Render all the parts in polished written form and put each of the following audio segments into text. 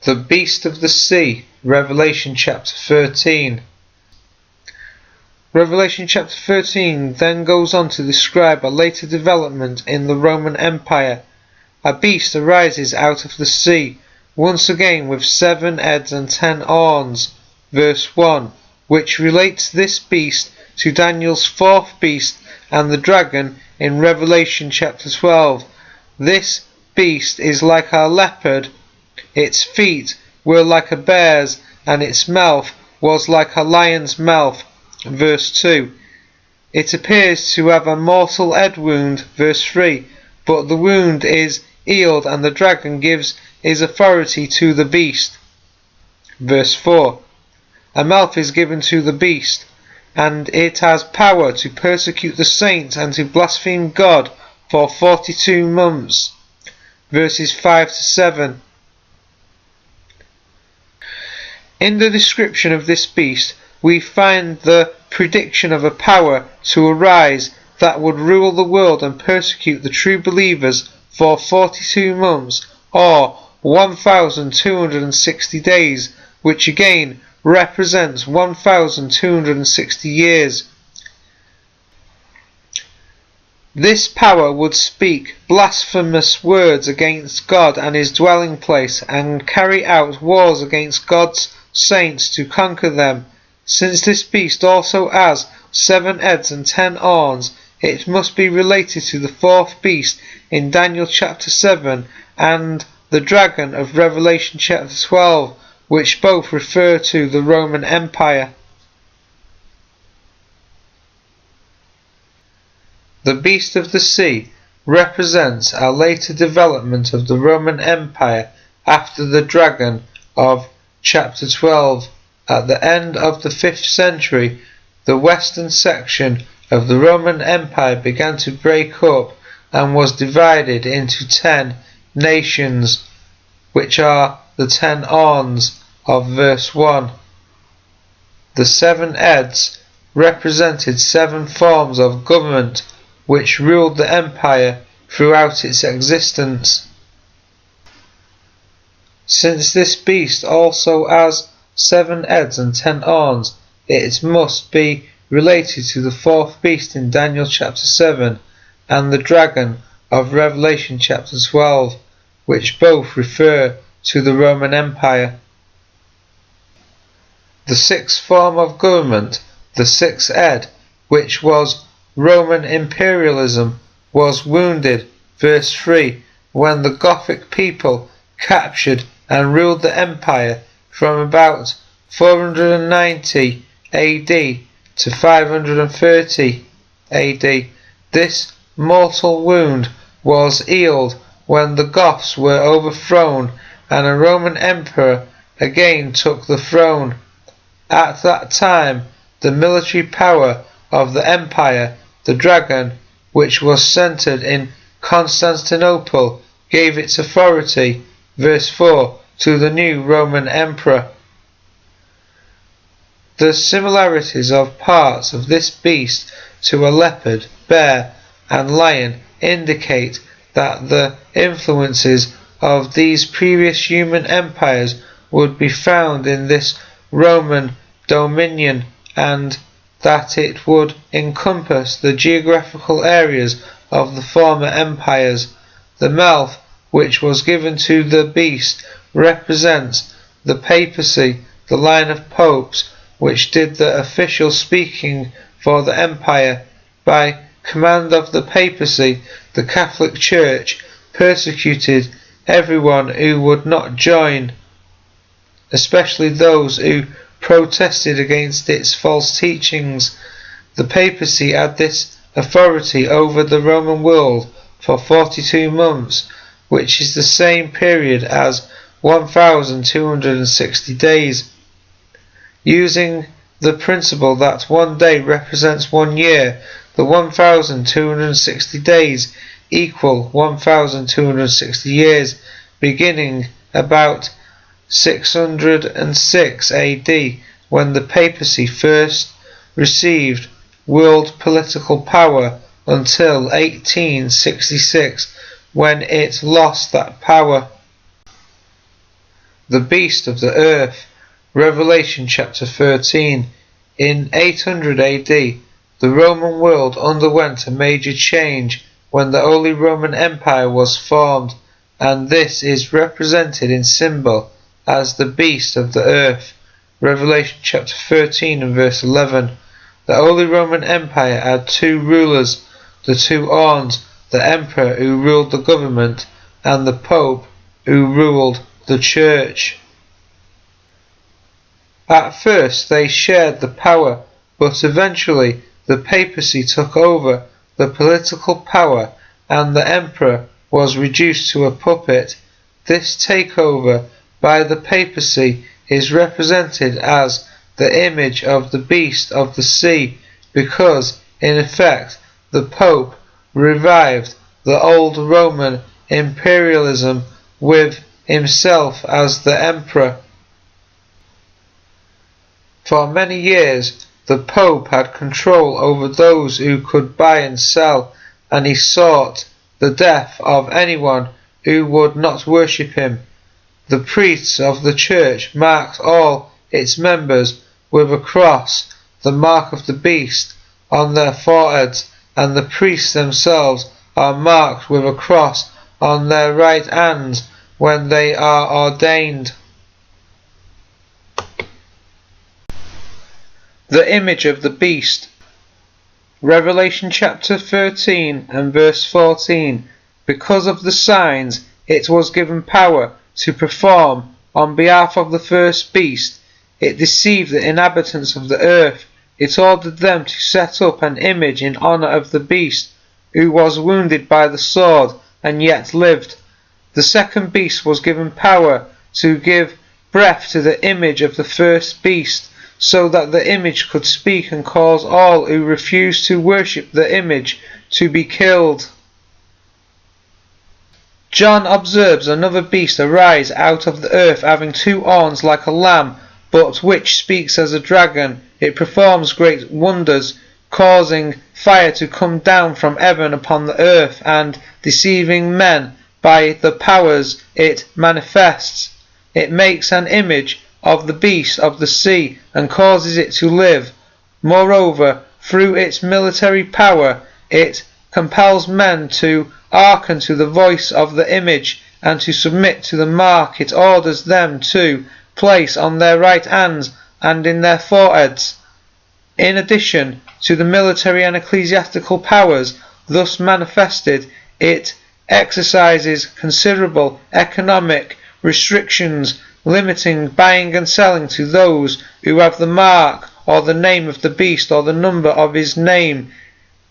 The beast of the sea, Revelation chapter 13. Revelation chapter 13 then goes on to describe a later development in the Roman Empire. A beast arises out of the sea, once again with 7 heads and 10 horns, verse 1, which relates this beast to Daniel's 4th beast and the dragon in Revelation chapter 12. This beast is like a leopard, its feet were like a bear's, and its mouth was like a lion's mouth, verse 2. It appears to have a mortal head wound, verse 3, but the wound is healed and the dragon gives his authority to the beast, verse 4. A mouth is given to the beast, and it has power to persecute the saints and to blaspheme God for 42 months, verses 5 to 7. In the description of this beast, we find the prediction of a power to arise that would rule the world and persecute the true believers for 42 months, or 1,260 days, which again represents 1,260 years. This power would speak blasphemous words against God and his dwelling place, and carry out wars against God's saints to conquer them. Since this beast also has 7 heads and 10 horns, it must be related to the 4th beast in Daniel chapter 7 and the dragon of Revelation chapter 12, which both refer to the Roman Empire. The beast of the sea represents a later development of the Roman Empire after the dragon of chapter 12. At the end of the 5th century, the western section of the Roman Empire began to break up and was divided into 10 nations, which are the 10 horns of verse 1. The 7 heads represented 7 forms of government which ruled the empire throughout its existence. Since this beast also has 7 heads and 10 horns, it must be related to the 4th beast in Daniel chapter 7 and the dragon of Revelation chapter 12, which both refer to the Roman Empire. The 6th form of government, the 6th head, which was Roman imperialism, was wounded, verse 3, when the Gothic people captured and ruled the empire from about 490 AD to 530 AD. This mortal wound was healed when the Goths were overthrown and a Roman emperor again took the throne. At that time, the military power of the empire, the dragon, which was centered in Constantinople, gave its authority, verse 4, to the new Roman emperor. The similarities of parts of this beast to a leopard, bear, and lion indicate that the influences of these previous human empires would be found in this Roman dominion, and that it would encompass the geographical areas of the former empires. The mouth which was given to the beast represents the papacy, the line of popes, which did the official speaking for the empire. By command of the papacy, the Catholic Church persecuted everyone who would not join, especially those who protested against its false teachings. The papacy had this authority over the Roman world for 42 months, which is the same period as 1,260 days. Using the principle that one day represents 1 year, the 1,260 days equal 1,260 years, beginning about 606 AD, when the papacy first received world political power, until 1866, when it lost that power. the beast of the earth. Revelation chapter 13. In 800 AD, the Roman world underwent a major change when the Holy Roman Empire was formed, and this is represented in symbol as the beast of the earth. Revelation chapter 13 and verse 11. The Holy Roman Empire had two rulers, the two horns, the emperor who ruled the government, and the pope who ruled the church. At first they shared the power, but eventually the papacy took over the political power and the emperor was reduced to a puppet. This takeover by the papacy is represented as the image of the beast of the sea, because in effect the Pope revived the old Roman imperialism with himself as the emperor. For many years the Pope had control over those who could buy and sell, and he sought the death of anyone who would not worship him. The priests of the church marked all its members with a cross, the mark of the beast, on their foreheads, and the priests themselves are marked with a cross on their right hands when they are ordained. The image of the beast. Revelation chapter 13 and verse 14. Because of the signs it was given power to perform on behalf of the first beast. It deceived the inhabitants of the earth. It ordered them to set up an image in honour of the beast, who was wounded by the sword and yet lived. The second beast was given power to give breath to the image of the first beast, so that the image could speak and cause all who refused to worship the image to be killed. John observes another beast arise out of the earth, having two horns like a lamb, but which speaks as a dragon. It performs great wonders, causing fire to come down from heaven upon the earth, and deceiving men by the powers it manifests. It makes an image of the beast of the sea and causes it to live. Moreover, through its military power, it compels men to hearken to the voice of the image and to submit to the mark it orders them to place on their right hands and in their foreheads. In addition to the military and ecclesiastical powers thus manifested, it exercises considerable economic restrictions, limiting buying and selling to those who have the mark or the name of the beast or the number of his name,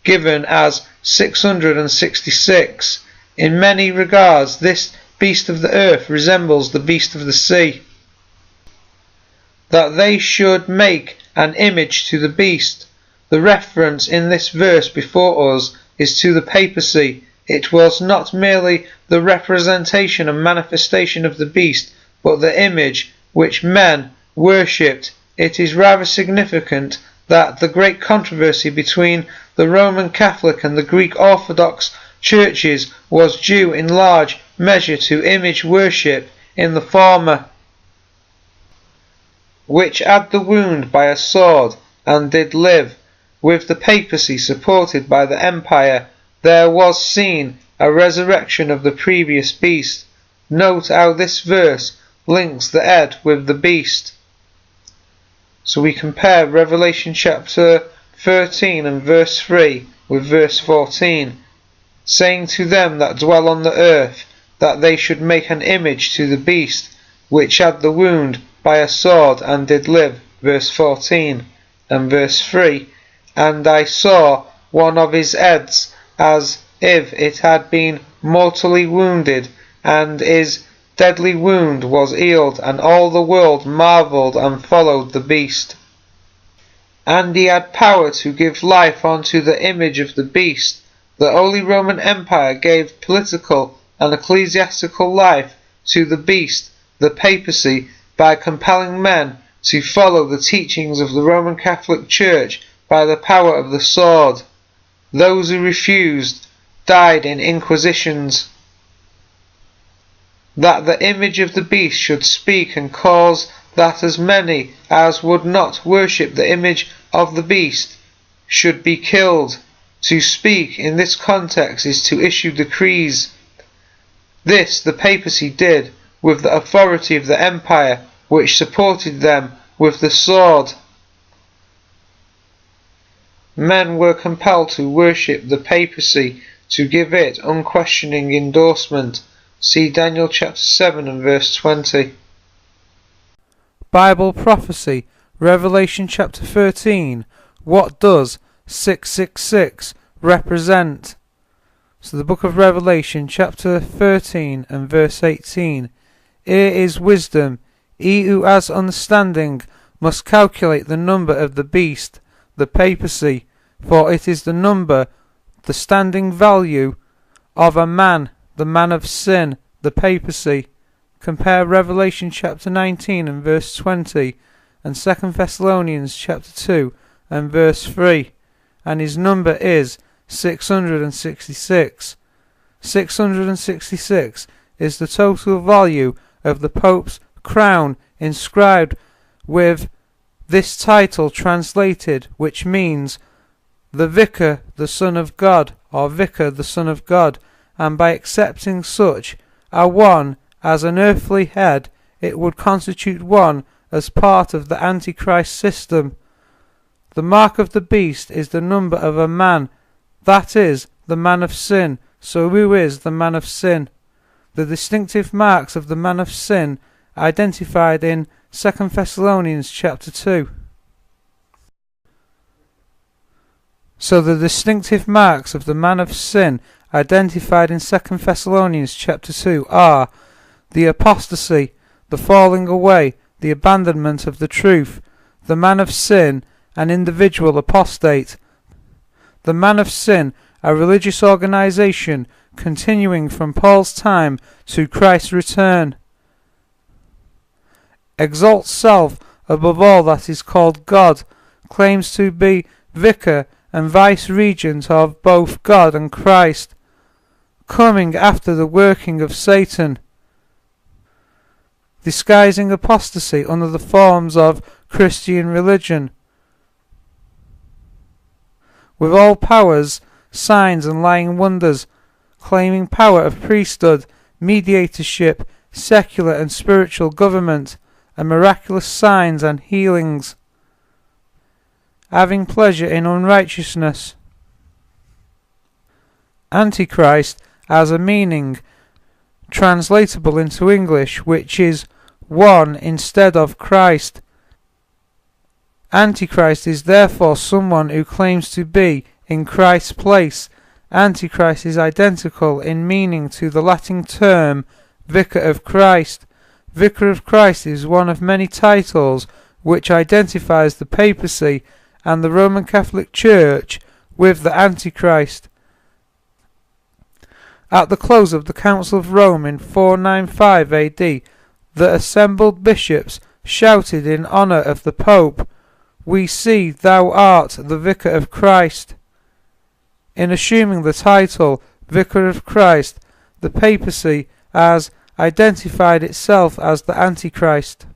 given as 666. In many regards this beast of the earth resembles the beast of the sea. That they should make an image to the beast. The reference in this verse before us is to the papacy. It was not merely the representation and manifestation of the beast, but the image which men worshipped. It is rather significant that the great controversy between the Roman Catholic and the Greek Orthodox churches was due in large measure to image worship in the former, which had the wound by a sword and did live. With the papacy supported by the empire, there was seen a resurrection of the previous beast. Note how this verse links the head with the beast. So we compare Revelation chapter 13 and verse 3 with verse 14, saying to them that dwell on the earth that they should make an image to the beast, which had the wound by a sword and did live, verse 14, and verse 3, and I saw one of his heads as if it had been mortally wounded, and his deadly wound was healed, and all the world marvelled and followed the beast. And he had power to give life unto the image of the beast. The Holy Roman Empire gave political and ecclesiastical life to the beast, the papacy, by compelling men to follow the teachings of the Roman Catholic Church by the power of the sword. Those who refused died in inquisitions. that the image of the beast should speak and cause that as many as would not worship the image of the beast should be killed. To speak in this context is to issue decrees. This the papacy did with the authority of the empire, which supported them with the sword. Men were compelled to worship the papacy to give it unquestioning endorsement. See Daniel chapter 7 and verse 20. Bible prophecy, Revelation chapter 13. What does 666 represent? So the book of Revelation chapter 13 and verse 18. Here is wisdom. He who has understanding must calculate the number of the beast, the papacy, for it is the number, the standing value of a man, the man of sin, the papacy. Compare Revelation chapter 19 and verse 20 and 2 Thessalonians chapter 2 and verse 3, and his number is 666. 666 is the total value of the Pope's crown inscribed with this title translated, which means the Vicar, the Son of God, or Vicar, the Son of God, and by accepting such a one as an earthly head, it would constitute one as part of the Antichrist system. The mark of the beast is the number of a man, that is, the man of sin. So who is the man of sin? The distinctive marks of the man of sin identified in 2 Thessalonians chapter 2. So the distinctive marks of the man of sin identified in 2 Thessalonians chapter 2 are the apostasy, the falling away, the abandonment of the truth. The man of sin, an individual apostate. The man of sin, a religious organization continuing from Paul's time to Christ's return. Exalts self above all that is called God, claims to be vicar and vice-regent of both God and Christ, coming after the working of Satan, disguising apostasy under the forms of Christian religion, with all powers, signs and lying wonders, claiming power of priesthood, mediatorship, secular and spiritual government, and miraculous signs and healings, having pleasure in unrighteousness. Antichrist has a meaning translatable into English, which is one instead of Christ. Antichrist is therefore someone who claims to be in Christ's place. Antichrist is identical in meaning to the Latin term Vicar of Christ. Vicar of Christ is one of many titles which identifies the papacy and the Roman Catholic Church with the Antichrist. At the close of the Council of Rome in 495 AD, the assembled bishops shouted in honour of the Pope, "We see thou art the Vicar of Christ." In assuming the title Vicar of Christ, the papacy has identified itself as the Antichrist.